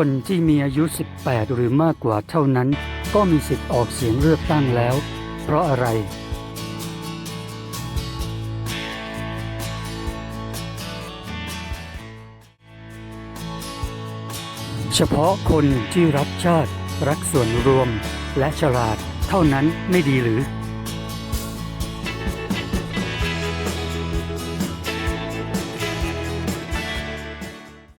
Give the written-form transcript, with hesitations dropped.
คนที่มีอายุ 18 หรือมากกว่าเท่านั้นก็มีสิทธิ์ออกเสียงเลือกตั้งแล้ว เพราะอะไรเฉพาะคนที่รักชาติรักส่วนรวมและฉลาดเท่านั้นไม่ดีหรือ